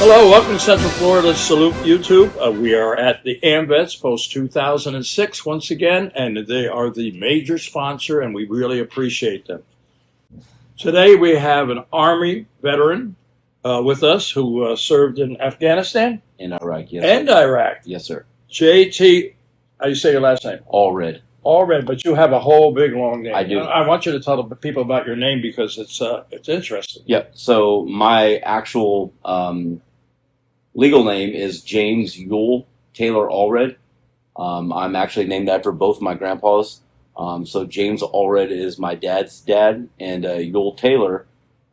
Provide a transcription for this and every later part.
Hello, welcome to Central Florida Salute YouTube. We are at the AMVETS post 2006 once again, and they are the major sponsor, and we really appreciate them. Today we have an Army veteran with us who served in Afghanistan In Iraq, yes. and Sir. Iraq. Yes, sir. JT, how do you say your last name? Allred. Allred, but you have a whole big long name. I do. I want you to tell the people about your name because it's interesting. Yep. So my actual legal name is James Yule Taylor Allred. I'm actually named after both my grandpas. So James Allred is my dad's dad, and Yule Taylor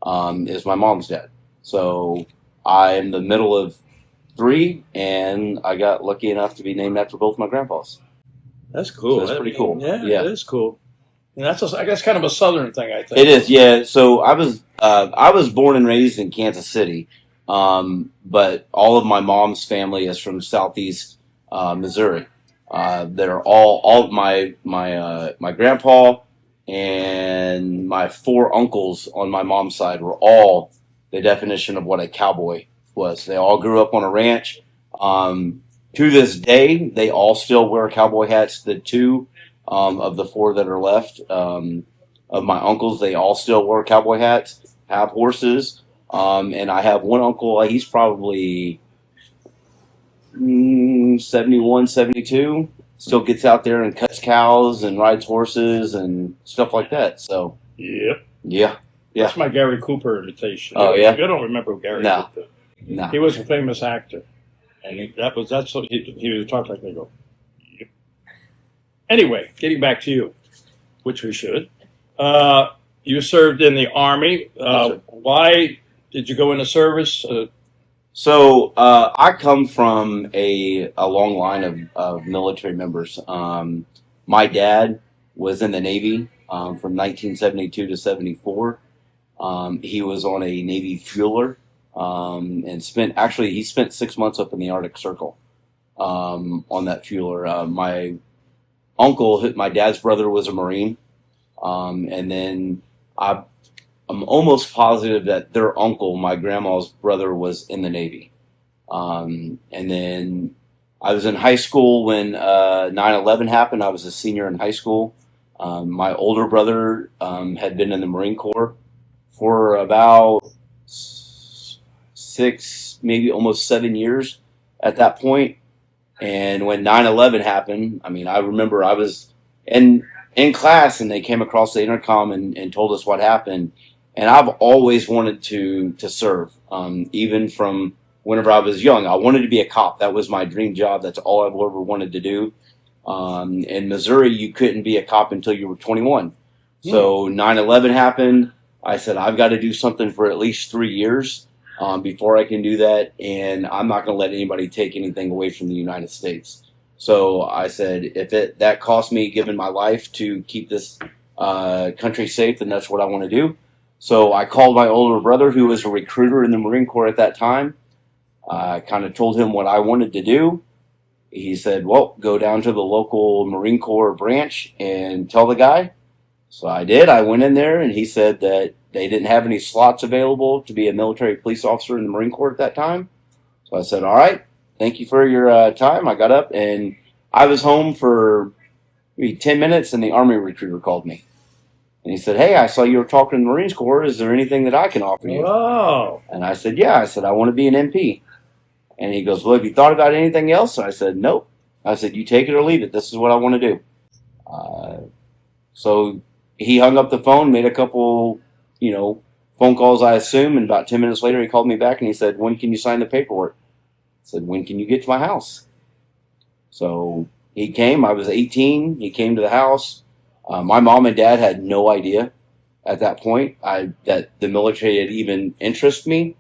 is my mom's dad. So I'm the middle of three, and I got lucky enough to be named after both my grandpas. That's cool. So that's pretty cool. Yeah, it is cool. And that's, I guess, kind of a Southern thing, I think. It is, yeah. So I was born and raised in Kansas City, but all of my mom's family is from Southeast Missouri. They're all my grandpa and my four uncles on my mom's side were all the definition of what a cowboy was. They all grew up on a ranch. To this day, they all still wear cowboy hats. The two of the four that are left of my uncles, they all still wear cowboy hats, have horses. And I have one uncle, he's probably 71, 72, still gets out there and cuts cows and rides horses and stuff like that. So, Yep. yeah. That's my Gary Cooper imitation. Oh, yeah? I don't remember Gary No. Cooper. No. He was a famous actor. And that's what he would talk like they go. Yep. Anyway, getting back to you, which we should. You served in the Army. Why did you go into service? So I come from a long line of military members. My dad was in the Navy from 1972 to 74. He was on a Navy fueler and he spent 6 months up in the Arctic Circle on that fueler. My uncle, my dad's brother, was a Marine, and then I'm almost positive that their uncle, my grandma's brother, was in the Navy. And then I was in high school when 9/11 happened. I was a senior in high school. My older brother had been in the Marine Corps for about 6, maybe almost 7 years at that point. And when 9/11 happened, I mean, I remember I was in class and they came across the intercom and told us what happened. And I've always wanted to serve, even from whenever I was young. I wanted to be a cop. That was my dream job. That's all I've ever wanted to do. In Missouri, you couldn't be a cop until you were 21. So 9/11 happened. I said, I've got to do something for at least 3 years before I can do that. And I'm not going to let anybody take anything away from the United States. So I said, if that cost me giving my life to keep this country safe, then that's what I want to do. So I called my older brother, who was a recruiter in the Marine Corps at that time. I kind of told him what I wanted to do. He said, well, go down to the local Marine Corps branch and tell the guy. So I did. I went in there, and he said that they didn't have any slots available to be a military police officer in the Marine Corps at that time. So I said, all right, thank you for your time. I got up, and I was home for maybe 10 minutes, and the Army recruiter called me. And he said, hey, I saw you were talking to the Marine Corps. Is there anything that I can offer you? Oh. And I said, yeah. I said, I want to be an MP. And he goes, well, have you thought about anything else? And I said, nope. I said, you take it or leave it. This is what I want to do. So he hung up the phone, made a couple, phone calls, I assume. And about 10 minutes later, he called me back and he said, when can you sign the paperwork? I said, when can you get to my house? So he came. I was 18. He came to the house. My mom and dad had no idea at that point that the military had even interested me.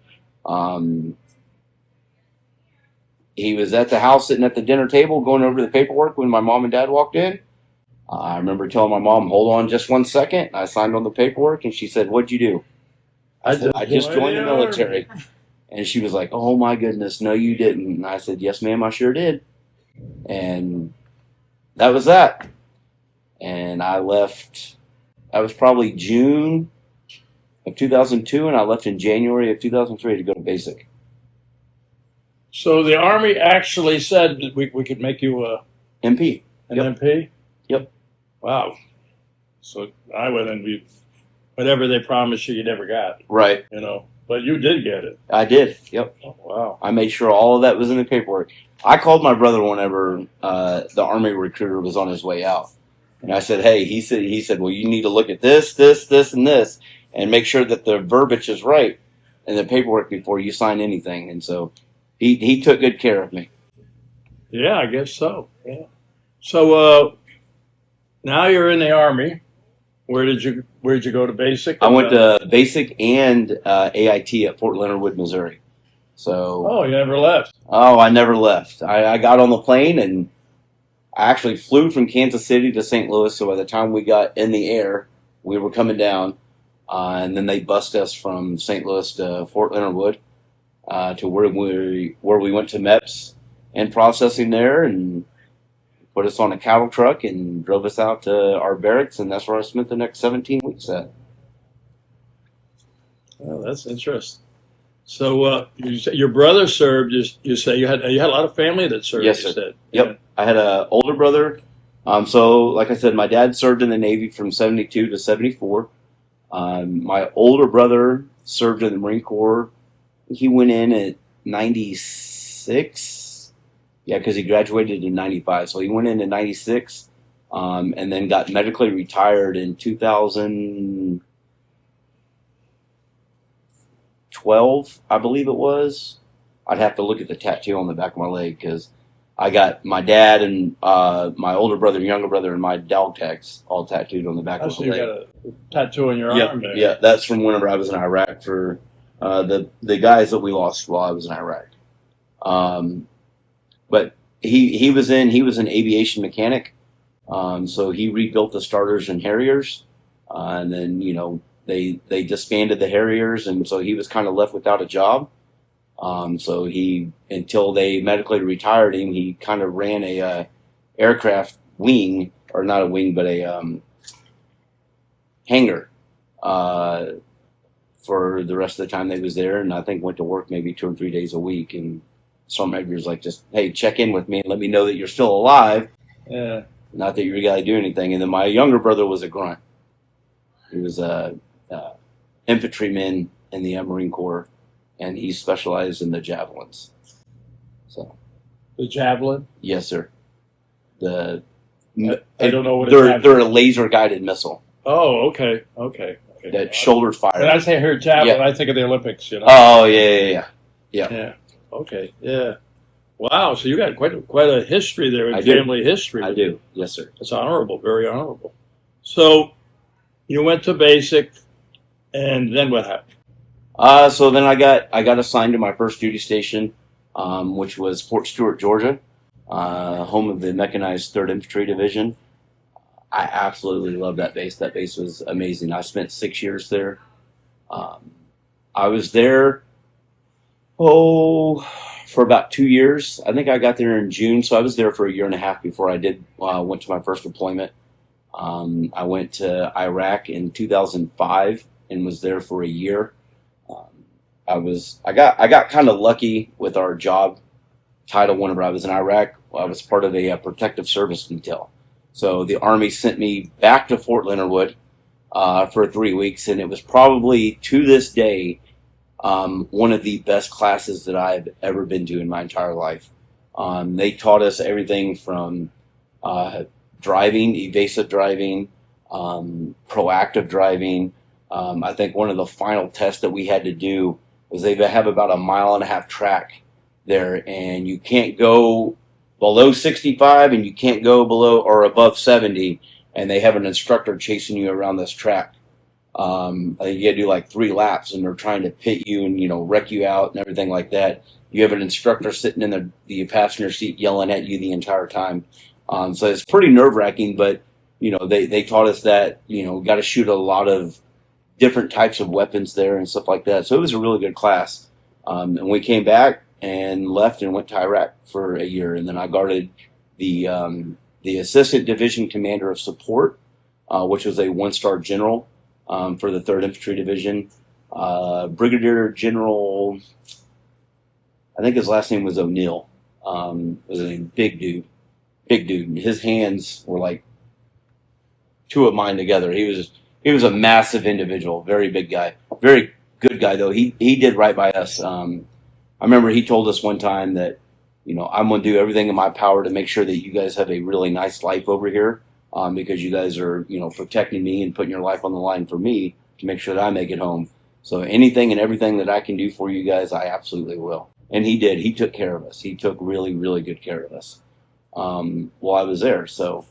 He was at the house sitting at the dinner table going over the paperwork when my mom and dad walked in. I remember telling my mom, hold on just 1 second. I signed on the paperwork, and she said, what'd you do? I just joined the military. And she was like, oh, my goodness, no, you didn't. And I said, yes, ma'am, I sure did. And that was that. And I left, that was probably June of 2002, and I left in January of 2003 to go to basic. So the Army actually said that we could make you MP. an Yep. MP? Yep. Wow. So I would then be whatever they promised you, you never got, Right. you know. But you did get it. I did. Yep. Oh, wow. I made sure all of that was in the paperwork. I called my brother whenever the Army recruiter was on his way out, and I said, "Hey," he said, "Well, you need to look at this, this, this, and this, and make sure that the verbiage is right in the paperwork before you sign anything." And so he took good care of me. Yeah, I guess so. Yeah. So now you're in the Army. Where'd you go to basic? I went to basic and AIT at Fort Leonard Wood, Missouri. So Oh, you never left. I never left. I got on the plane and I actually flew from Kansas City to St. Louis. So by the time we got in the air, we were coming down, and then they bussed us from St. Louis to Fort Leonard Wood to where we went to MEPS and processing there, and put us on a cattle truck and drove us out to our barracks, and that's where I spent the next 17 weeks at. Oh, that's interesting. So you say your brother served. You say you had a lot of family that served. Yes, you sir. said. Yep. I had an older brother. So, like I said, my dad served in the Navy from 72 to 74. My older brother served in the Marine Corps. He went in at 96. Yeah, because he graduated in 95. So he went in 96, and then got medically retired in 2012, I believe it was. I'd have to look at the tattoo on the back of my leg because I got my dad and my older brother, younger brother, and my dog tags all tattooed on the back Oh, of so my you leg. got a tattoo on your Yeah, arm there. yeah, that's from whenever I was in Iraq for the guys that we lost while I was in Iraq. But he was an aviation mechanic, so he rebuilt the starters and Harriers, and then they disbanded the Harriers, and so he was kind of left without a job. So until they medically retired him, he kind of ran a aircraft wing, or not a wing, but a hangar for the rest of the time they was there, and I think went to work maybe 2 or 3 days a week. And Sergeant Edgar's like, just, hey, check in with me and let me know that you're still alive. Yeah. Not that you're going to do anything. And then my younger brother was a grunt. He was a infantryman in the Marine Corps, and he specialized in the javelins. So, The javelin. yes, sir. I don't know what they're a laser guided missile Oh, okay. that shoulder fire. When I say I heard javelin, Yeah. I think of the Olympics. You know. Oh yeah. Yeah. Okay. Yeah. Wow. So you got quite a history there, I do. family history. I do. Yes, sir. It's honorable, very honorable. So you went to basic, and then what happened? So then I got assigned to my first duty station, which was Fort Stewart, Georgia, home of the Mechanized 3rd Infantry Division. I absolutely love that base. That base was amazing. I spent 6 years there. I was there, for about 2 years. I think I got there in June, so I was there for a year and a half before I went to my first deployment. I went to Iraq in 2005 and was there for a year. I got kind of lucky with our job title whenever I was in Iraq. I was part of a protective service detail. So the Army sent me back to Fort Leonard Wood for 3 weeks, and it was probably, to this day, one of the best classes that I've ever been to in my entire life. They taught us everything from driving, evasive driving, proactive driving. I think one of the final tests that we had to do was they have about a 1.5 mile track there, and you can't go below 65 and you can't go below or above 70, and they have an instructor chasing you around this track. You got to do like 3 laps, and they're trying to pit you and wreck you out and everything like that. You have an instructor sitting in the passenger seat yelling at you the entire time. So it's pretty nerve-wracking, but they taught us that got to shoot a lot of different types of weapons there and stuff like that. So it was a really good class. And we came back and left and went to Iraq for a year, and then I guarded the Assistant Division Commander of Support, which was a 1-star general for the 3rd Infantry Division. Brigadier General, I think his last name was O'Neill. Was a big dude, big dude. His hands were like two of mine together. He was a massive individual, very big guy, very good guy though. He did right by us. I remember he told us one time that, I'm going to do everything in my power to make sure that you guys have a really nice life over here, because you guys are, protecting me and putting your life on the line for me to make sure that I make it home. So anything and everything that I can do for you guys, I absolutely will. And he did. He took care of us. He took really, really good care of us while I was there. So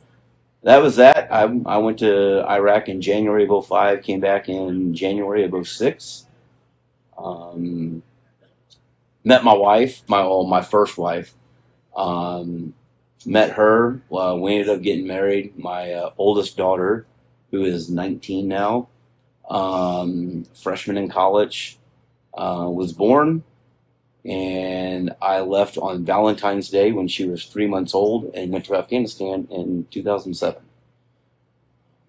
that was that. I went to Iraq in January of '05, came back in January of '06. Met my wife, my first wife. Met her. We ended up getting married. My oldest daughter, who is 19 now, freshman in college, was born. And I left on Valentine's Day when she was 3 months old and went to Afghanistan in 2007.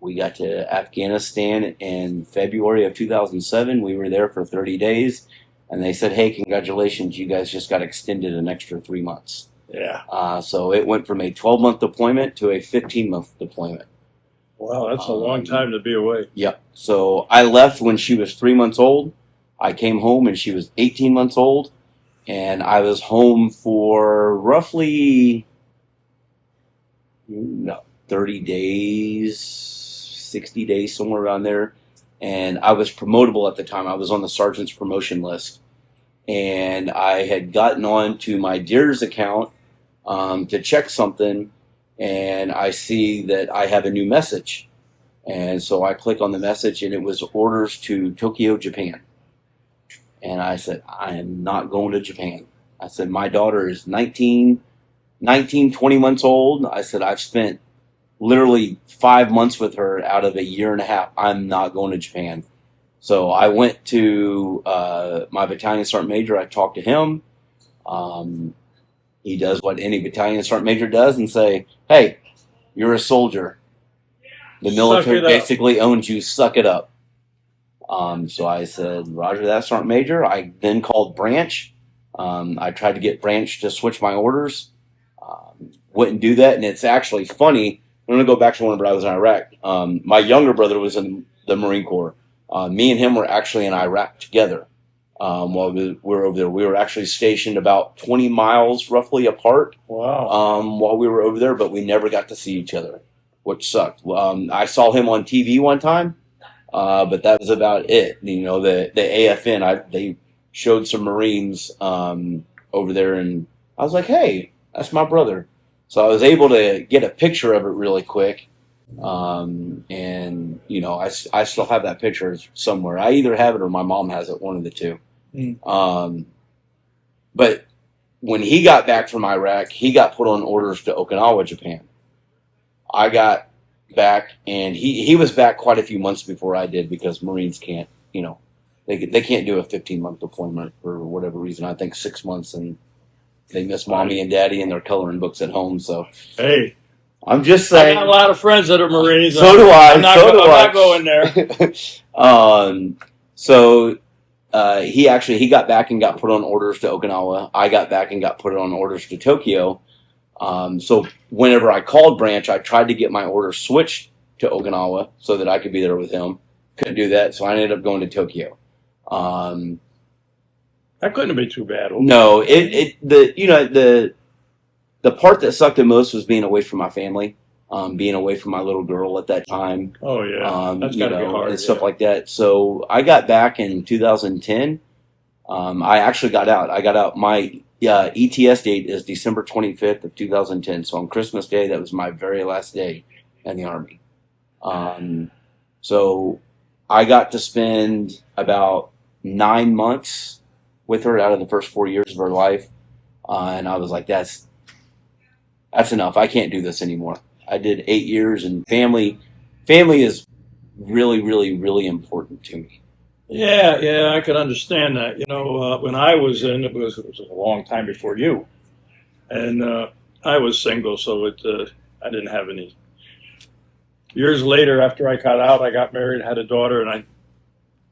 We got to Afghanistan in February of 2007. We were there for 30 days, and they said, "Hey, congratulations, you guys just got extended an extra 3 months." Yeah. So it went from a 12-month deployment to a 15-month deployment. Wow, that's a long time to be away. Yep. So I left when she was 3 months old. I came home and she was 18 months old. And I was home for roughly 30 days, 60 days, somewhere around there. And I was promotable at the time. I was on the sergeant's promotion list. And I had gotten on to my Deers account to check something. And I see that I have a new message. And so I click on the message, and it was orders to Tokyo, Japan. And I said, I am not going to Japan. I said, my daughter is 20 months old. I said, I've spent literally 5 months with her out of a year and a half. I'm not going to Japan. So I went to my battalion sergeant major. I talked to him. He does what any battalion sergeant major does and say, "Hey, you're a soldier. The military basically owns you. Suck it up." So I said, "Roger that, Sergeant Major." I then called Branch. I tried to get Branch to switch my orders. Wouldn't do that. And it's actually funny. I'm going to go back to whenever I was in Iraq. My younger brother was in the Marine Corps. Me and him were actually in Iraq together while we were over there. We were actually stationed about 20 miles roughly apart. Wow. While we were over there, but we never got to see each other, which sucked. I saw him on TV one time. But that was about it. The AFN, they showed some Marines over there, and I was like, "Hey, that's my brother." So I was able to get a picture of it really quick, and I still have that picture somewhere. I either have it or my mom has it, one of the two. But when he got back from Iraq, he got put on orders to Okinawa, Japan. I got back, and he was back quite a few months before I did, because Marines can't, they can't do a 15-month deployment for whatever reason. I think 6 months, and they miss mommy and daddy and their coloring books at home. So hey, I'm just saying. I got a lot of friends that are Marines. So do I. I'm not going there. So he got back and got put on orders to Okinawa. I got back and got put on orders to Tokyo. So whenever I called Branch, I tried to get my order switched to Okinawa so that I could be there with him. Couldn't do that, so I ended up going to Tokyo. That couldn't be too bad. No, the part that sucked the most was being away from my family, being away from my little girl at that time. Oh yeah, that's gotta be hard and stuff like that. So I got back in 2010. I actually got out. I got out. My ETS date is December 25th of 2010. So on Christmas Day, that was my very last day in the Army. So I got to spend about 9 months with her out of the first 4 years of her life. And I was like, that's enough. I can't do this anymore. I did 8 years, and family is really, really, really important to me. Yeah, I can understand that. When I was in, it was a long time before you, and I was single, so I didn't have any. Years later, after I got out, I got married, had a daughter, and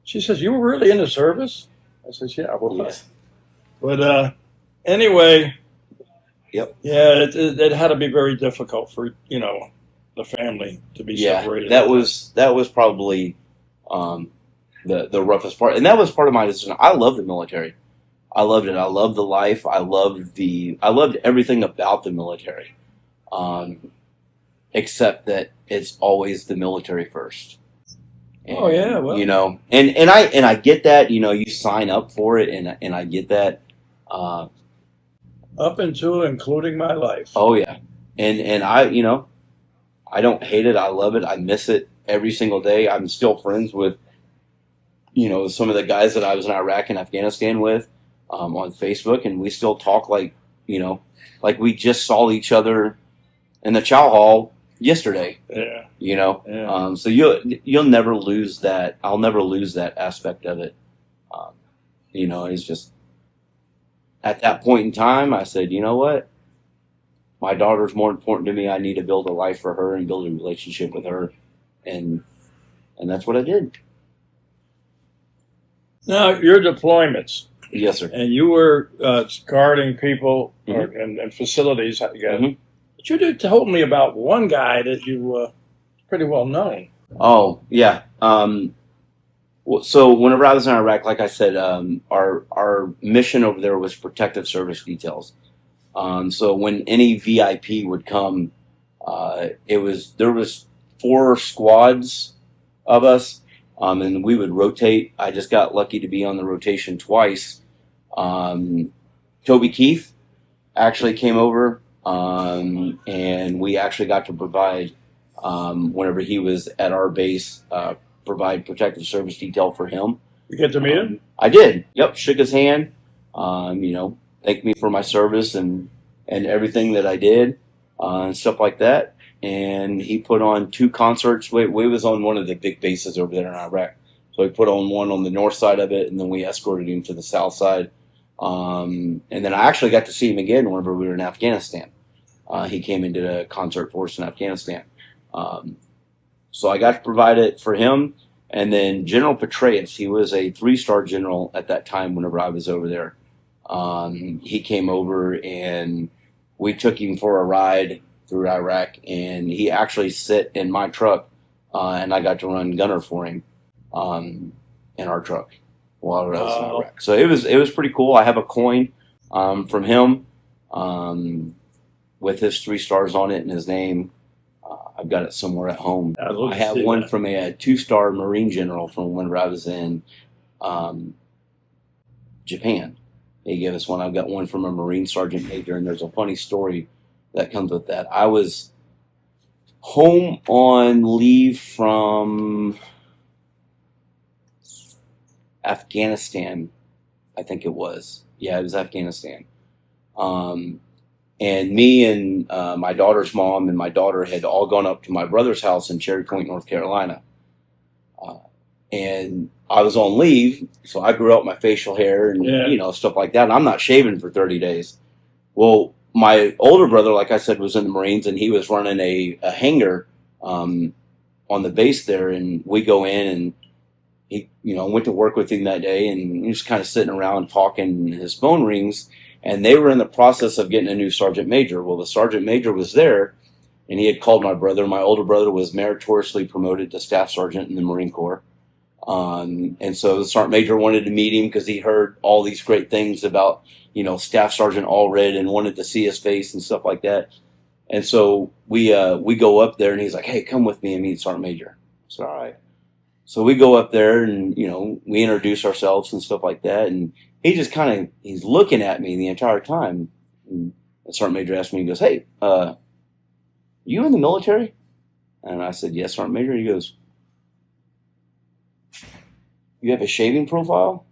she says, "You were really in the service?" I said, "Yeah, I was." Yes. But Anyway, Yep. yeah, it had to be very difficult for the family to be Yeah, separated. that was probably the roughest part, and that was part of my decision. I love the military. I loved it. I loved the life. I loved everything about the military, except that it's always the military first. And, Oh yeah, well, and I get that. You sign up for it, and I get that. up until including my life. Oh yeah, and I don't hate it. I love it. I miss it every single day. I'm still friends with some of the guys that I was in Iraq and Afghanistan with on Facebook, and we still talk like we just saw each other in the chow hall yesterday. Yeah. Yeah. So you'll never lose that. I'll never lose that aspect of it. It's just at that point in time, I said, you know what? My daughter's more important to me. I need to build a life for her and build a relationship with her, and that's what I did. Now your deployments. Yes, sir. And you were guarding people Mm-hmm. and facilities. Again. Mm-hmm. But you told me about one guy that you pretty well known. Oh yeah. So whenever I was in Iraq, like I said, our mission over there was protective service details. So when any VIP would come, there was 4 squads of us, and we would rotate. I just got lucky to be on the rotation twice. Toby Keith actually came over, and we actually got to provide, whenever he was at our base, provide protective service detail for him. You get to meet him? I did. Yep, shook his hand. Thanked me for my service and everything that I did, and stuff like that. And he put on 2 concerts. We was on one of the big bases over there in Iraq. So he put on one on the north side of it, and then we escorted him to the south side. And then I actually got to see him again whenever we were in Afghanistan. He came into the concert force in Afghanistan. So I got to provide it for him. And then General Petraeus, he was a 3-star general at that time whenever I was over there. He came over and we took him for a ride through Iraq, and he actually sat in my truck, and I got to run gunner for him in our truck while I was in Iraq. So it was pretty cool. I have a coin from him with his 3 stars on it and his name. I've got it somewhere at home. I have one from a 2-star Marine general from whenever I was in Japan. He gave us one. I've got one from a Marine sergeant major, and there's a funny story that comes with that. I was home on leave from Afghanistan, I think it was. Yeah, it was Afghanistan. And me and my daughter's mom and my daughter had all gone up to my brother's house in Cherry Point, North Carolina. And I was on leave, so I grew out my facial hair and stuff like that. And I'm not shaving for 30 days. Well, my older brother, like I said, was in the Marines, and he was running a hangar on the base there. And we go in, and he, went to work with him that day, and he was kind of sitting around talking. And his phone rings, and they were in the process of getting a new sergeant major. Well, the sergeant major was there, and he had called my brother. My older brother was meritoriously promoted to staff sergeant in the Marine Corps. And so the sergeant major wanted to meet him because he heard all these great things about, Staff Sergeant Allred, and wanted to see his face and stuff like that. And so we go up there, and he's like, "Hey, come with me and meet Sergeant Major." So all right. So we go up there, and we introduce ourselves and stuff like that. And he just he's looking at me the entire time. And the Sergeant Major asked me, he goes, "Hey, you in the military?" And I said, "Yes, Sergeant Major." He goes, "You have a shaving profile?"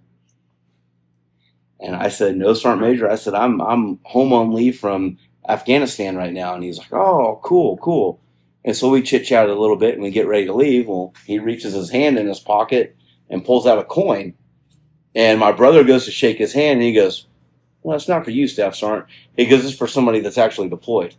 And I said, "No, Sergeant Major." I said, I'm home on leave from Afghanistan right now." And he's like, "Oh, cool. And so we chit-chatted a little bit, and we get ready to leave. Well, he reaches his hand in his pocket and pulls out a coin. And my brother goes to shake his hand, and he goes, "Well, it's not for you, Staff Sergeant." He goes, "It's for somebody that's actually deployed."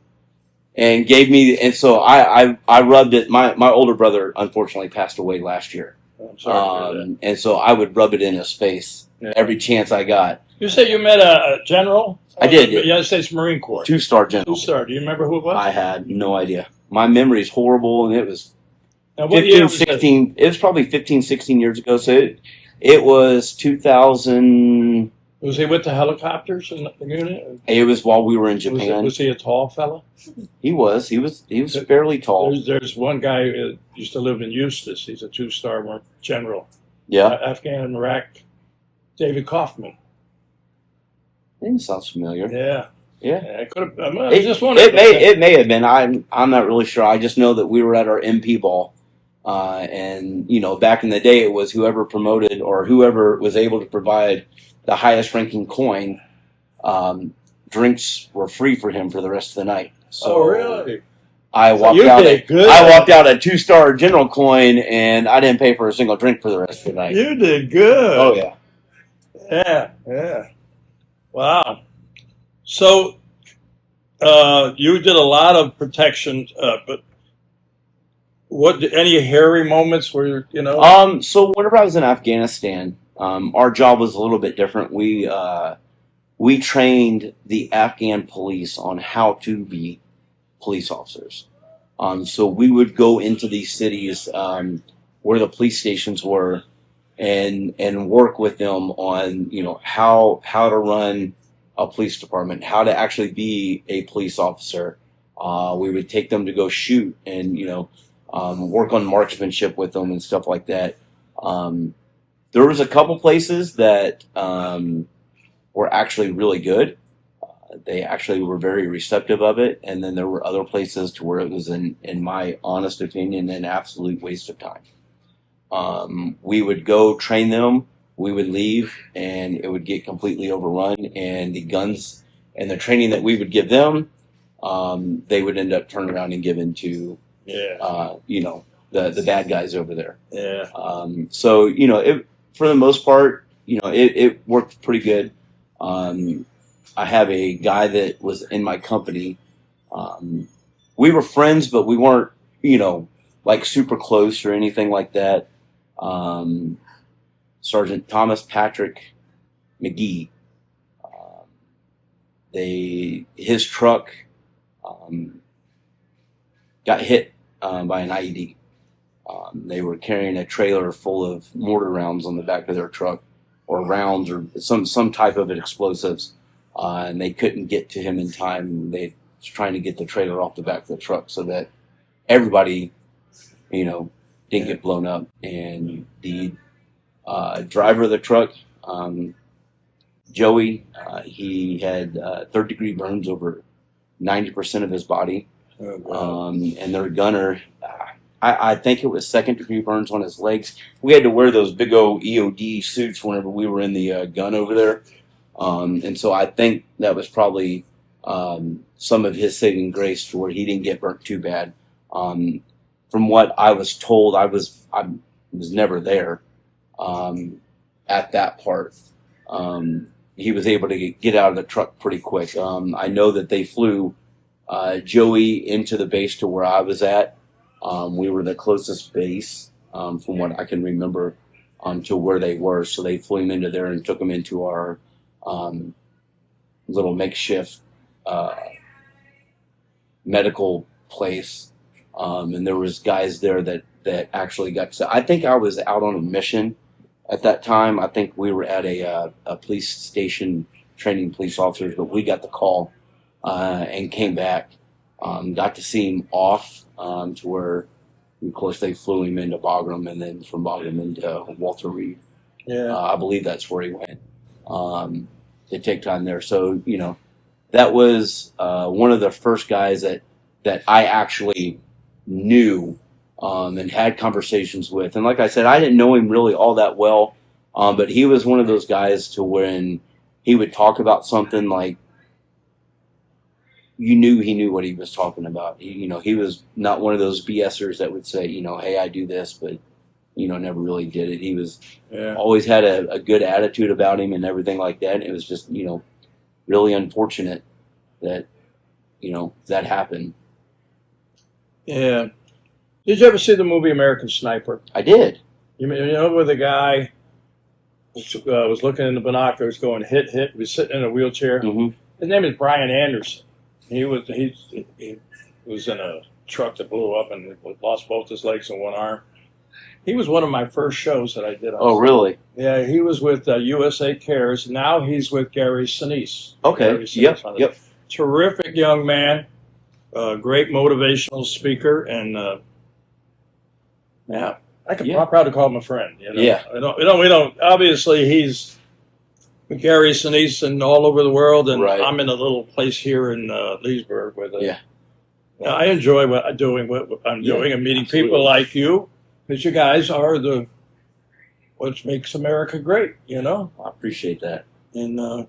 And gave me, and so I rubbed it. My older brother, unfortunately, passed away last year. I'm sorry. And so I would rub it in his face every chance I got. You said you met a general? I did. The United States Marine Corps. 2-star general. 2-star. Do you remember who it was? I had no idea. My memory is horrible, and it was Now, what 15, year was 16. It was probably 15, 16 years ago. So it was 2000. Was he with the helicopters in the unit? It was while we were in Japan. Was he a tall fella? He was fairly tall. There's one guy who used to live in Eustis. He's a 2-star general. Yeah. Afghan and Iraq. David Kaufman. It sounds familiar. Yeah. Yeah. I could have. I just wondering. It may have been. I'm not really sure. I just know that we were at our MP ball, and back in the day, it was whoever promoted or whoever was able to provide the highest ranking coin. Drinks were free for him for the rest of the night. So really? I walked out a 2-star general coin, and I didn't pay for a single drink for the rest of the night. You did good. Oh yeah. Yeah. Wow. So, you did a lot of protection, but any hairy moments where So whenever I was in Afghanistan, our job was a little bit different. We trained the Afghan police on how to be police officers. So we would go into these cities where the police stations were, and work with them on how to run a police department, how to actually be a police officer. We would take them to go shoot and work on marksmanship with them and stuff like that. There was a couple places that were actually really good. They actually were very receptive of it, and then there were other places to where it was, in my honest opinion, an absolute waste of time. We would go train them, we would leave, and it would get completely overrun, and the guns and the training that we would give them, they would end up turning around and giving to, the bad guys over there. Yeah. So, for the most part, it worked pretty good. I have a guy that was in my company. We were friends, but we weren't, like super close or anything like that. Sergeant Thomas Patrick McGee. His truck got hit by an IED. They were carrying a trailer full of mortar rounds on the back of their truck, or rounds, or some type of explosives, and they couldn't get to him in time. They was trying to get the trailer off the back of the truck so that everybody, didn't get blown up. And the driver of the truck, Joey, he had 3rd-degree burns over 90% of his body. And their gunner, I think it was 2nd-degree burns on his legs. We had to wear those big old EOD suits whenever we were in the gun over there. And so I think that was probably some of his saving grace to where he didn't get burnt too bad. From what I was told, I was never there at that part. He was able to get out of the truck pretty quick. I know that they flew Joey into the base to where I was at. We were the closest base, from what I can remember, to where they were. So they flew him into there and took him into our little makeshift medical place. And there was guys there that actually got to. I think I was out on a mission at that time. I think we were at a police station training police officers, but we got the call and came back. Got to see him off to where, of course, they flew him into Bagram, and then from Bagram into Walter Reed. Yeah. I believe that's where he went to take time there. So, that was one of the first guys that I actually knew and had conversations with. And like I said, I didn't know him really all that well, but he was one of those guys to when he would talk about something, like, you knew he knew what he was talking about. He was not one of those BSers that would say, hey, I do this, but, never really did it. He was always had a good attitude about him and everything like that. And it was just, really unfortunate that, that happened. Yeah. Did you ever see the movie American Sniper? I did. You know where the guy was looking in the binoculars going, hit, he was sitting in a wheelchair, Mm-hmm. His name is Brian Anderson. He was in a truck that blew up and lost both his legs and one arm. He was one of my first shows that I did. Oh, really? Yeah, he was with USA Cares. Now he's with Gary Sinise. Okay. Gary Sinise, Yep. Terrific young man, great motivational speaker, and yeah, I'm proud to call him a friend. You know? Yeah. We don't. Obviously, he's with Gary Sinise and all over the world, and Right. I'm in a little place here in Leesburg with it. Yeah. I enjoy what I'm doing and meeting absolutely. people like you, because you guys are what makes America great, you know? I appreciate that. And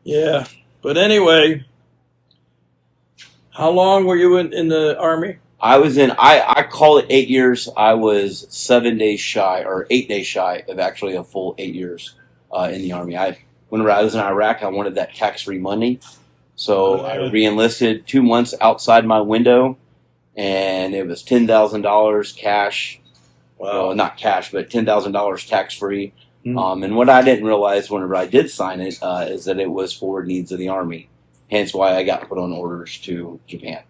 yeah, but anyway, how long were you in the Army? I was I call it 8 years. I was 7 days shy, or 8 days shy of actually a full 8 years in the Army. Whenever I was in Iraq, I wanted that tax-free money. So I re-enlisted 2 months outside my window, and it was $10,000 cash. Wow. Well, not cash, but $10,000 tax-free. Mm. And what I didn't realize whenever I did sign it is that it was for needs of the Army. Hence why I got put on orders to Japan.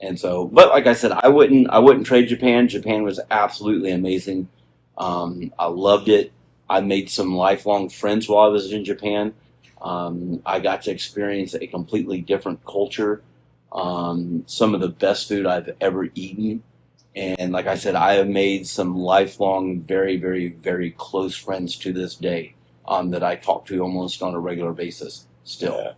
And so, but like I said, I wouldn't trade Japan. Japan was absolutely amazing. I loved it. I made some lifelong friends while I was in Japan. I got to experience a completely different culture. Some of the best food I've ever eaten. And like I said, I have made some lifelong, very, very, very close friends to this day that I talk to almost on a regular basis still.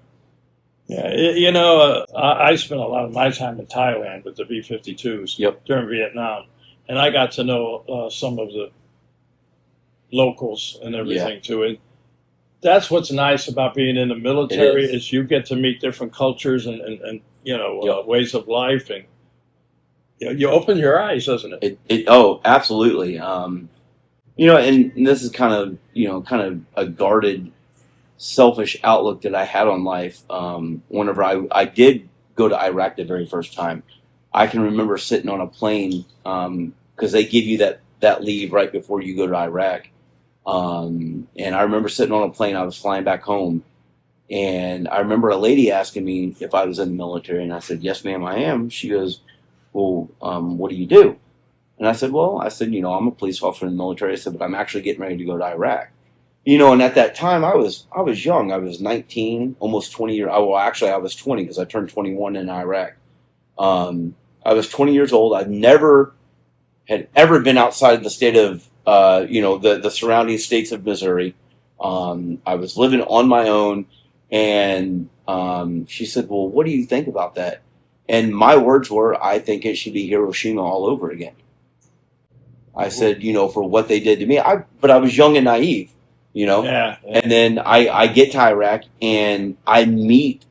Yeah. You know, I spent a lot of my time in Thailand with the B-52s during Vietnam, and I got to know some of the locals and everything too. And that's what's nice about being in the military is you get to meet different cultures and you know ways of life, and you open your eyes, doesn't it? Oh, absolutely. You know, and this is kind of a guarded, selfish outlook that I had on life. Whenever I did go to Iraq the very first time, I can remember sitting on a plane because they give you that leave right before you go to Iraq. And I remember sitting on a plane. I was flying back home, and I remember a lady asking me if I was in the military, and I said, "Yes, ma'am, I am." She goes, "Well, what do you do?" And I said, I'm a police officer in the military. I said, but I'm actually getting ready to go to Iraq. You know, and at that time I was young. I was 19, almost 20 years. Well, actually I was 20 because I turned 21 in Iraq. I was 20 years old. I never had ever been outside the state of, the surrounding states of Missouri. I was living on my own, and she said, "Well, what do you think about that?" And my words were, "I think it should be Hiroshima all over again." I said, for what they did to me. But I was young and naive, Yeah. And then I get to Iraq and I meet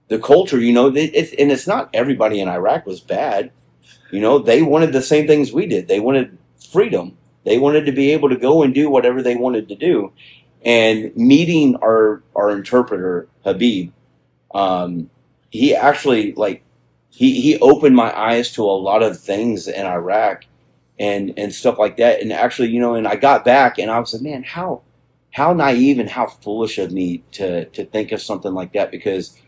the culture, and it's not everybody in Iraq was bad. They wanted the same things we did. They wanted freedom. They wanted to be able to go and do whatever they wanted to do. And meeting our interpreter, Habib, he actually, he opened my eyes to a lot of things in Iraq and stuff like that. And actually, and I got back and I was like, man, how naive and how foolish of me to think of something like that, because,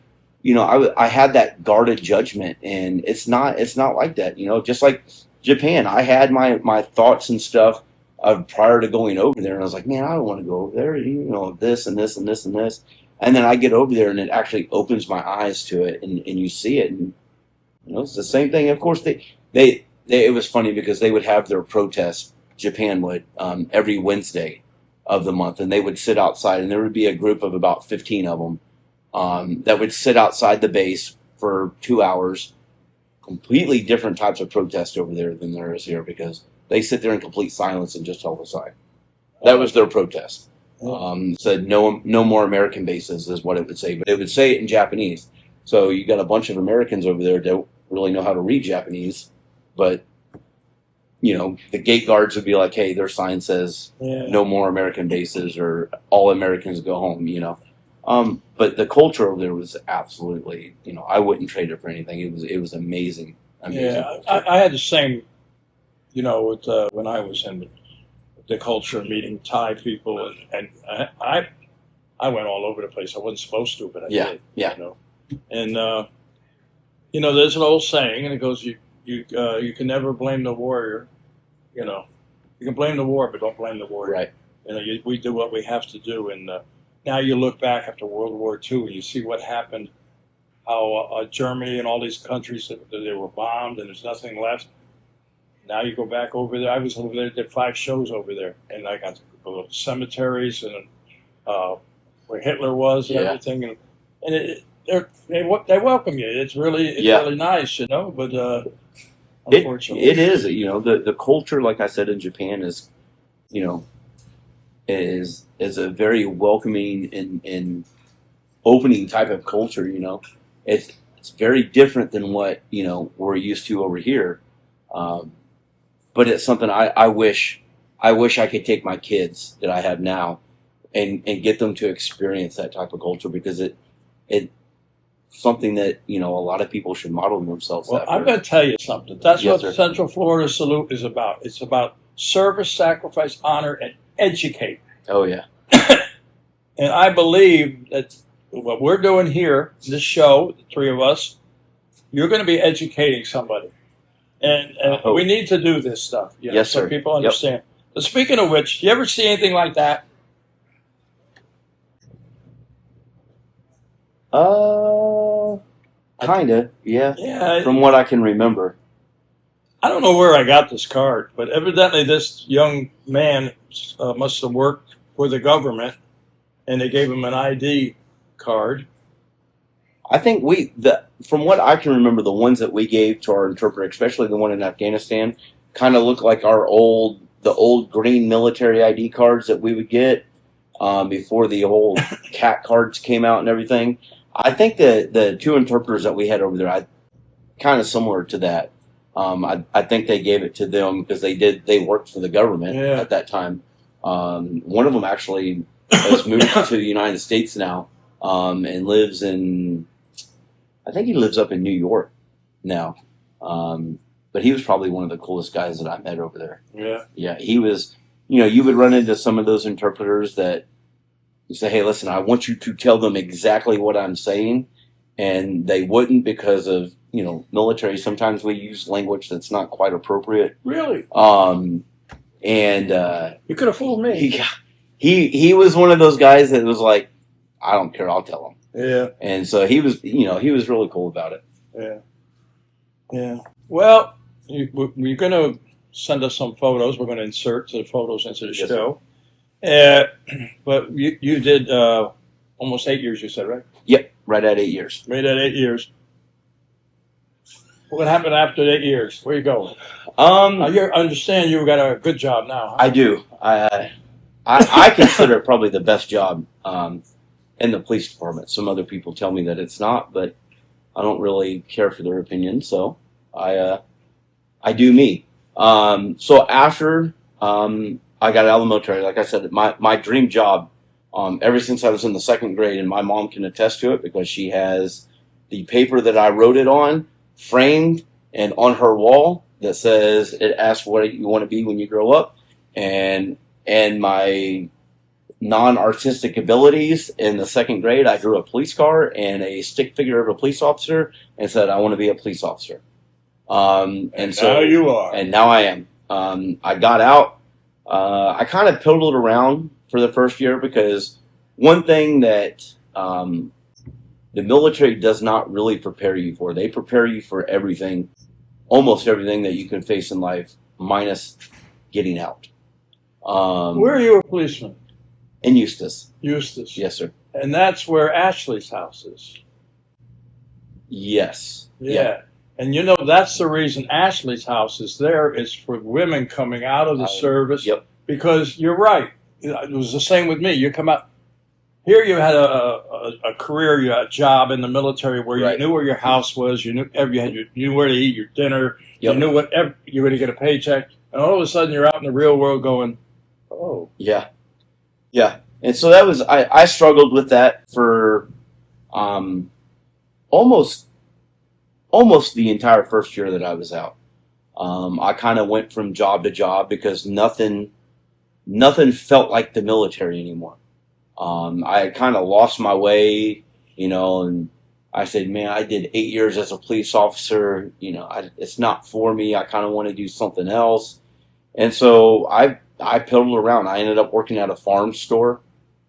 I had that guarded judgment, and it's not like that, just like Japan. I had my thoughts and stuff prior to going over there, and I was like, man, I don't want to go over there, this and this and this and this. And then I get over there and it actually opens my eyes to it, and you see it, and it's the same thing. Of course, it was funny because they would have their protests, Japan would, every Wednesday of the month, and they would sit outside, and there would be a group of about 15 of them that would sit outside the base for 2 hours. Completely different types of protest over there than there is here, because they sit there in complete silence and just hold the sign. That was their protest. Said no more American bases is what it would say, but it would say it in Japanese. So you got a bunch of Americans over there that don't really know how to read Japanese, but the gate guards would be like, hey, their sign says no more American bases, or all Americans go home. But the culture over there was absolutely, I wouldn't trade it for anything. It was amazing. Yeah, I had the same, with when I was in the culture, meeting Thai people, and I went all over the place. I wasn't supposed to, but I Yeah, did. yeah. You know, and there's an old saying, and it goes, you can never blame the warrior. You know, you can blame the war, but don't blame the warrior. Right. We do what we have to do, and now you look back after World War II, and you see what happened. How Germany and all these countries they were bombed, and there's nothing left. Now you go back over there. I was over there, did 5 shows over there, and I got to go to cemeteries and where Hitler was and Yeah. everything, and they welcome you. It's really nice, But unfortunately, it is. The culture, like I said, in Japan is, is a very welcoming and opening type of culture. It's very different than what we're used to over here. But it's something I wish I could take my kids that I have now and get them to experience that type of culture, because it's something that a lot of people should model themselves well, after. I'm going to tell you something. That's Yes, what sir. Central Florida Salute is about. It's about service, sacrifice, honor, and educate. Oh yeah, And I believe that what we're doing here, this show, the 3 of us, you're going to be educating somebody. And hope. we need to do this stuff, Yes, so sir. people understand. But speaking of which, you ever see anything like that? Kinda, yeah. Yeah. From what I can remember. I don't know where I got this card, but evidently this young man must have worked for the government, and they gave him an ID card. I think from what I can remember, the ones that we gave to our interpreter, especially the one in Afghanistan, kind of look like the old green military ID cards that we would get before the old cat cards came out and everything. I think the 2 interpreters that we had over there, kind of similar to that. I think they gave it to them because they worked for the government at that time. One of them actually has moved to the United States now and lives I think he lives up in New York now. But he was probably one of the coolest guys that I met over there. Yeah. Yeah, he was, you would run into some of those interpreters that you say, hey, listen, I want you to tell them exactly what I'm saying. And they wouldn't because of, military. Sometimes we use language that's not quite appropriate. Really? And You could have fooled me. he was one of those guys that was like, I don't care, I'll tell them. Yeah. And so he was really cool about it. Yeah. Yeah. Well, you're going to send us some photos. We're going to insert the photos into the Yes, show. But you did almost 8 years, you said, right? Yep, right at 8 years. Made that 8 years. What happened after 8 years? Where you going? I understand you got a good job now. Huh? I do. I consider it probably the best job in the police department. Some other people tell me that it's not, but I don't really care for their opinion, so I do me. So after I got out of the military, like I said, my dream job, ever since I was in the 2nd grade, and my mom can attest to it because she has the paper that I wrote it on framed and on her wall that says it asks what you want to be when you grow up, and my non-artistic abilities in the 2nd grade, I drew a police car and a stick figure of a police officer and said I want to be a police officer. And so now you are. And now I am. I got out. I kind of piddled around for the first year because one thing that the military does not really prepare you for. They prepare you for everything, almost everything that you can face in life, minus getting out. Where are you a policeman? In Eustis. Eustis. Yes, sir. And that's where Ashley's house is. Yes. Yeah. And that's the reason Ashley's house is there, is for women coming out of the service. Yep. Because you're right. It was the same with me. You come out. Here you had a career, you had a job in the military where you knew where your house was, you knew you knew where to eat your dinner, you knew whatever you were going to get a paycheck, and all of a sudden you're out in the real world going, oh. Yeah. Yeah. And so that was, I struggled with that for almost the entire first year that I was out. I kind of went from job to job because nothing felt like the military anymore. I had kind of lost my way, and I said, man, I did 8 years as a police officer. It's not for me. I kind of want to do something else. And so I piddled around. I ended up working at a farm store,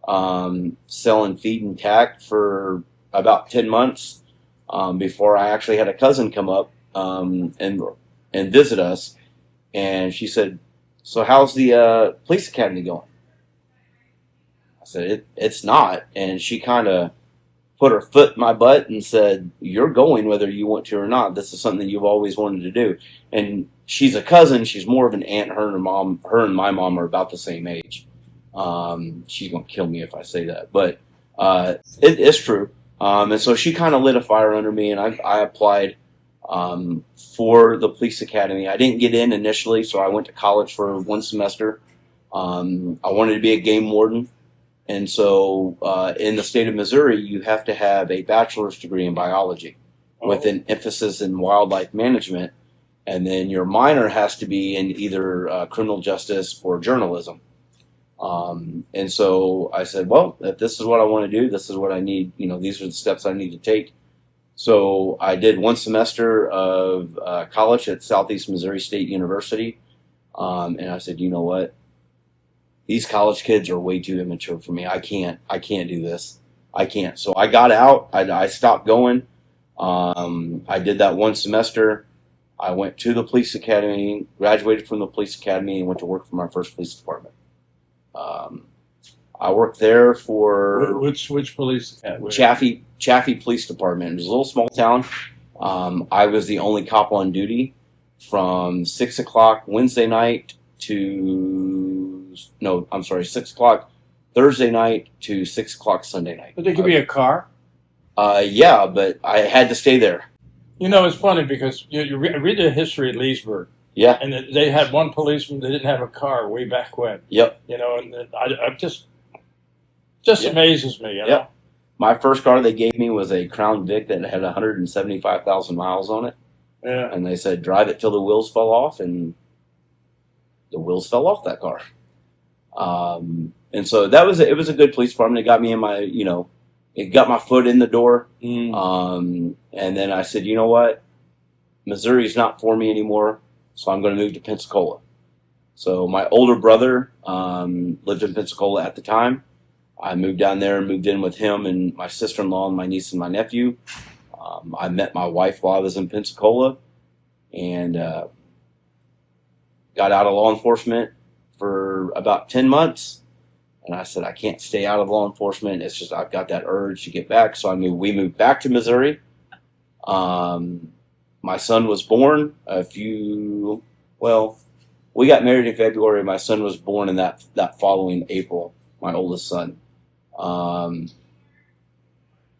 selling feed and tack for about 10 months, before I actually had a cousin come up, and visit us. And she said, so how's the police academy going? I said, it's not. And she kind of put her foot in my butt and said, you're going whether you want to or not. This is something that you've always wanted to do. And she's a cousin. She's more of an aunt. Her and my mom are about the same age. She's going to kill me if I say that. But it's true. And so she kind of lit a fire under me, and I applied for the police academy. I didn't get in initially, so I went to college for 1 semester. I wanted to be a game warden. And so in the state of Missouri, you have to have a bachelor's degree in biology with an emphasis in wildlife management. And then your minor has to be in either criminal justice or journalism. And so I said, well, if this is what I want to do, this is what I need. These are the steps I need to take. So I did 1 semester of college at Southeast Missouri State University. And I said, you know what? These college kids are way too immature for me. I can't do this. I can't. So I got out. I stopped going. I did that 1 semester. I went to the police academy, graduated from the police academy, and went to work for my first police department. I worked there for which police academy? Chaffee Police Department. It was a little small town. I was the only cop on duty from 6 o'clock Wednesday night to 6 o'clock Thursday night to 6 o'clock Sunday night. Did they give you a car? Yeah, but I had to stay there. It's funny because you read the history of Leesburg. Yeah. And they had one policeman that didn't have a car way back when. Yep. And I just Yep. amazes me. Yep. My first car they gave me was a Crown Vic that had 175,000 miles on it. Yeah. And they said, drive it till the wheels fell off, and the wheels fell off that car. And so it was a good police department. It got me in my, it got my foot in the door. And then I said, you know what? Missouri's not for me anymore, so I'm going to move to Pensacola. So my older brother lived in Pensacola at the time. I moved down there and moved in with him and my sister-in-law and my niece and my nephew. I met my wife while I was in Pensacola, and got out of law enforcement for about 10 months. And I said, I can't stay out of law enforcement. It's just I've got that urge to get back. So we moved back to Missouri. My son was born we got married in February. My son was born in that following April, my oldest son.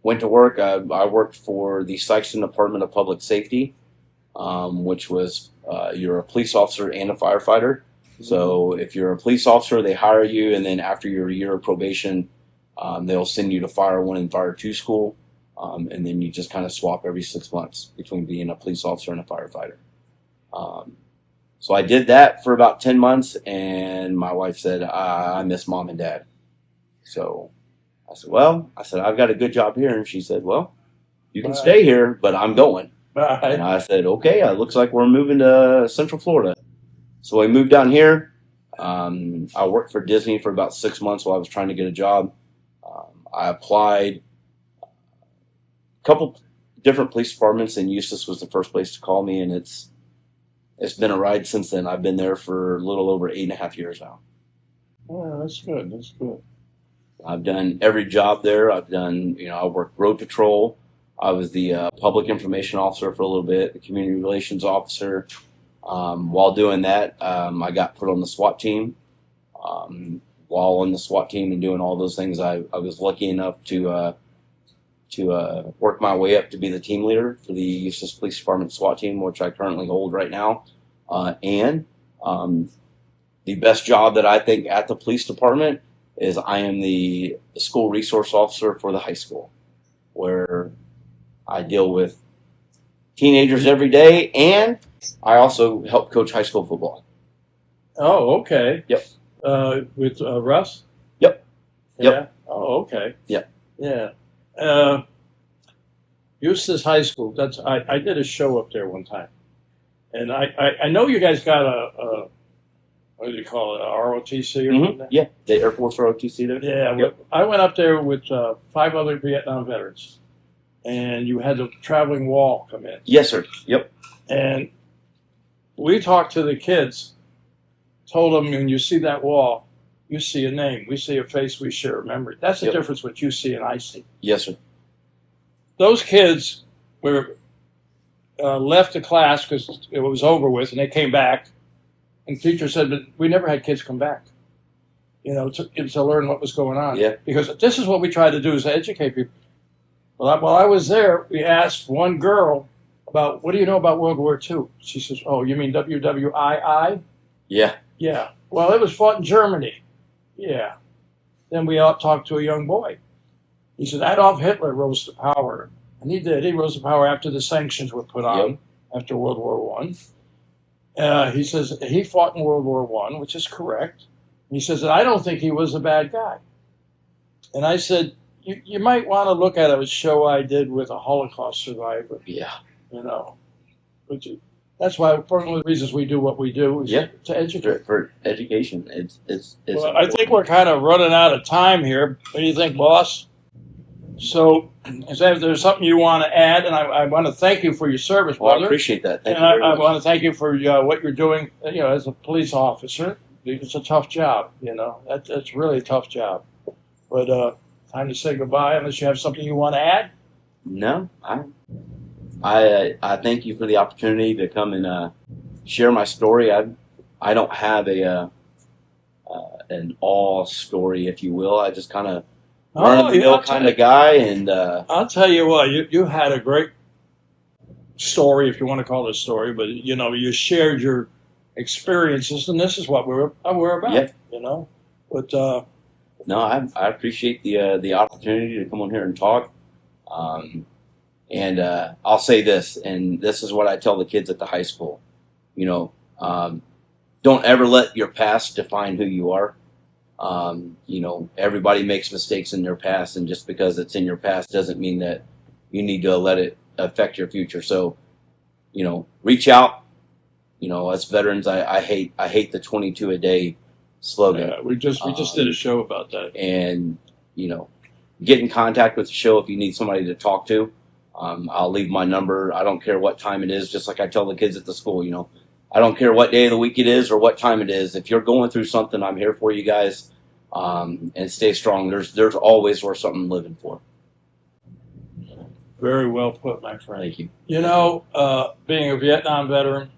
Went to work. I worked for the Sykeston Department of Public Safety, which was you're a police officer and a firefighter. So if you're a police officer, they hire you, and then after your year of probation, they'll send you to Fire 1 and Fire 2 school, and then you just kind of swap every 6 months between being a police officer and a firefighter. So I did that for about 10 months, and my wife said, I miss mom and dad. So I said, I've got a good job here. And she said, well, you can stay here, but I'm going. Bye. And I said, okay, it looks like we're moving to Central Florida. So I moved down here. I worked for Disney for about 6 months while I was trying to get a job. I applied a couple different police departments, and Eustis was the first place to call me, and it's been a ride since then. I've been there for a little over 8.5 years now. Oh, that's good. That's good. I've done every job there. I've done, I worked road patrol. I was the public information officer for a little bit, the community relations officer. While doing that, I got put on the SWAT team. While on the SWAT team and doing all those things, I was lucky enough to work my way up to be the team leader for the Eustis Police Department SWAT team, which I currently hold right now. And the best job that I think at the police department is I am the school resource officer for the high school, where I deal with teenagers every day, and I also help coach high school football. Oh, okay. Yep. With Russ? Yep. Yeah. Oh, okay. Yeah. Yeah. Eustis High School. I did a show up there one time, and I know you guys got a what do you call it, a ROTC or something? Yeah, the Air Force ROTC there. Yeah. Yep. I went up there with 5 other Vietnam veterans, and you had the traveling wall come in. Yes, sir. Yep. And we talked to the kids, told them when you see that wall, you see a name, we see a face, we share a memory. That's the Yep. difference what you see and I see. Yes, sir. Those kids were left the class because it was over with, and they came back. And the teacher said, but we never had kids come back, to learn what was going on. Yeah. Because this is what we try to do is educate people. Well, while I was there, we asked one girl about, what do you know about World War II? She says, oh, you mean WWII? Yeah. Yeah. Well, it was fought in Germany. Yeah. Then we talked to a young boy. He said, Adolf Hitler rose to power. And he did. He rose to power after the sanctions were put on, after World War I. He says he fought in World War I, which is correct. He says, I don't think he was a bad guy. And I said, you might want to look at a show I did with a Holocaust survivor. Yeah. That's why one of the reasons we do what we do is to educate. For education. It's well, I think we're kind of running out of time here. What do you think, boss? So, if there's something you want to add, and I want to thank you for your service, brother. Well, I appreciate that. Thank and you very I much. want to thank you for what you're doing, as a police officer. It's a tough job, That's really a tough job. But time to say goodbye, unless you have something you want to add. No, I thank you for the opportunity to come and share my story. I don't have an all story, if you will. I just kind of run-of-the-mill kind of guy, and I'll tell you what, you had a great story, if you want to call it a story, but you shared your experiences, and this is what we're about. Yeah. But no, I appreciate the opportunity to come on here and talk. And I'll say this, and this is what I tell the kids at the high school. Don't ever let your past define who you are. Everybody makes mistakes in their past, and just because it's in your past doesn't mean that you need to let it affect your future. So, reach out. As veterans, I hate the 22 a day slogan. we just did a show about that. And get in contact with the show if you need somebody to talk to. I'll leave my number. I don't care what time it is. Just like I tell the kids at the school, I don't care what day of the week it is or what time it is. If you're going through something, I'm here for you guys. And stay strong. There's always worth something living for. Very well put, my friend. Thank you. Being a Vietnam veteran,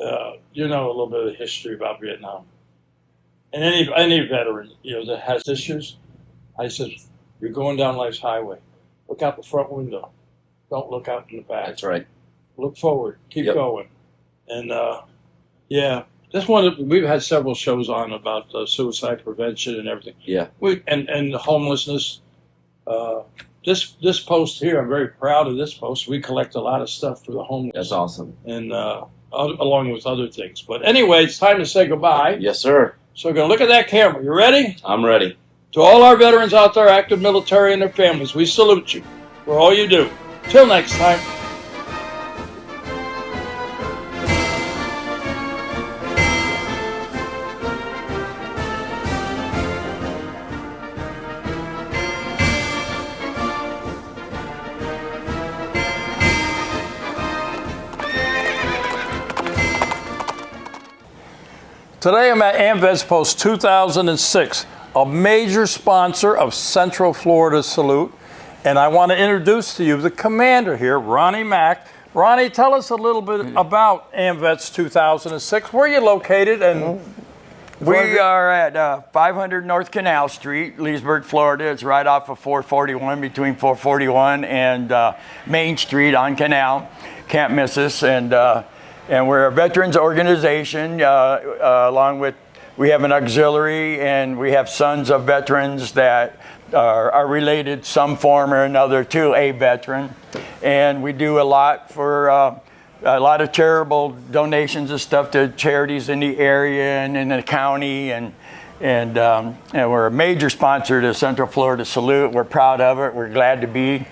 a little bit of the history about Vietnam. And any veteran, that has issues, I said, you're going down life's highway. Look out the front window. Don't look out in the back. That's right. Look forward. Keep going. And we've had several shows on about suicide prevention and everything. Yeah. And homelessness. This post here, I'm very proud of this post. We collect a lot of stuff for the homeless. That's awesome. And along with other things. But anyway, it's time to say goodbye. Yes, sir. So we're going to look at that camera. You ready? I'm ready. To all our veterans out there, active military and their families, we salute you for all you do. Till next time. Today I'm at AMVETS Post 2006, a major sponsor of Central Florida Salute. And I want to introduce to you the commander here, Ronnie Mack. Ronnie, tell us a little bit about AMVETS 2006. Where are you located? And we are at 500 North Canal Street, Leesburg, Florida. It's right off of 441, between 441 and Main Street on Canal. Can't miss us. And we're a veterans organization, along with, we have an auxiliary, and we have sons of veterans that are related some form or another to a veteran. And we do a lot for a lot of charitable donations and stuff to charities in the area and in the county. And and we're a major sponsor to Central Florida Salute. We're proud of it. We're glad to be.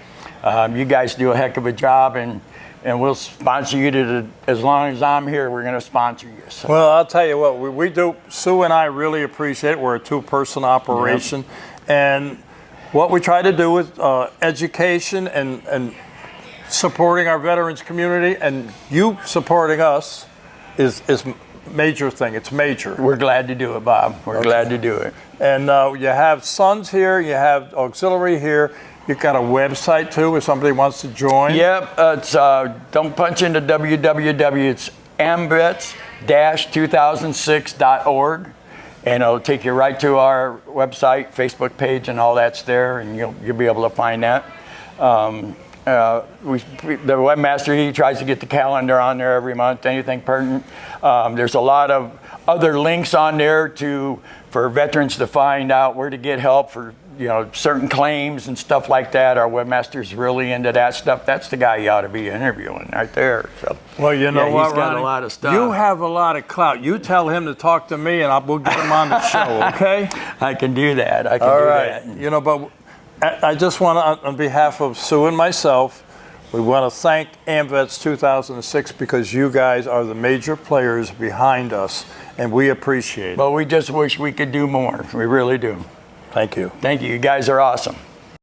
You guys do a heck of a job, and we'll sponsor you as long as I'm here. We're going to sponsor you. So. Well, I'll tell you what, we do. Sue and I really appreciate it. We're a two-person operation, and what we try to do with education and supporting our veterans community, and you supporting us is major thing. It's major. We're glad to do it, Bob. We're glad to do it. And you have sons here, you have auxiliary here. You've got a website too if somebody wants to join. Yep. It's don't punch into www. It's ambets-2006.org, and it'll take you right to our website, Facebook page, and all that's there, and you'll be able to find that. The webmaster, he tries to get the calendar on there every month, anything pertinent. There's a lot of other links on there for veterans to find out where to get help for certain claims and stuff like that. Our webmaster's really into that stuff. That's the guy you ought to be interviewing right there. So, well, you know what, he's got Ronnie? a lot of stuff. You have a lot of clout. You tell him to talk to me, and we'll get him on the show. Okay? I can do that. All right. But I just want to, on behalf of Sue and myself, we want to thank AMVETS 2006 because you guys are the major players behind us, and we appreciate it. But we just wish we could do more. We really do. Thank you. Thank you. You guys are awesome.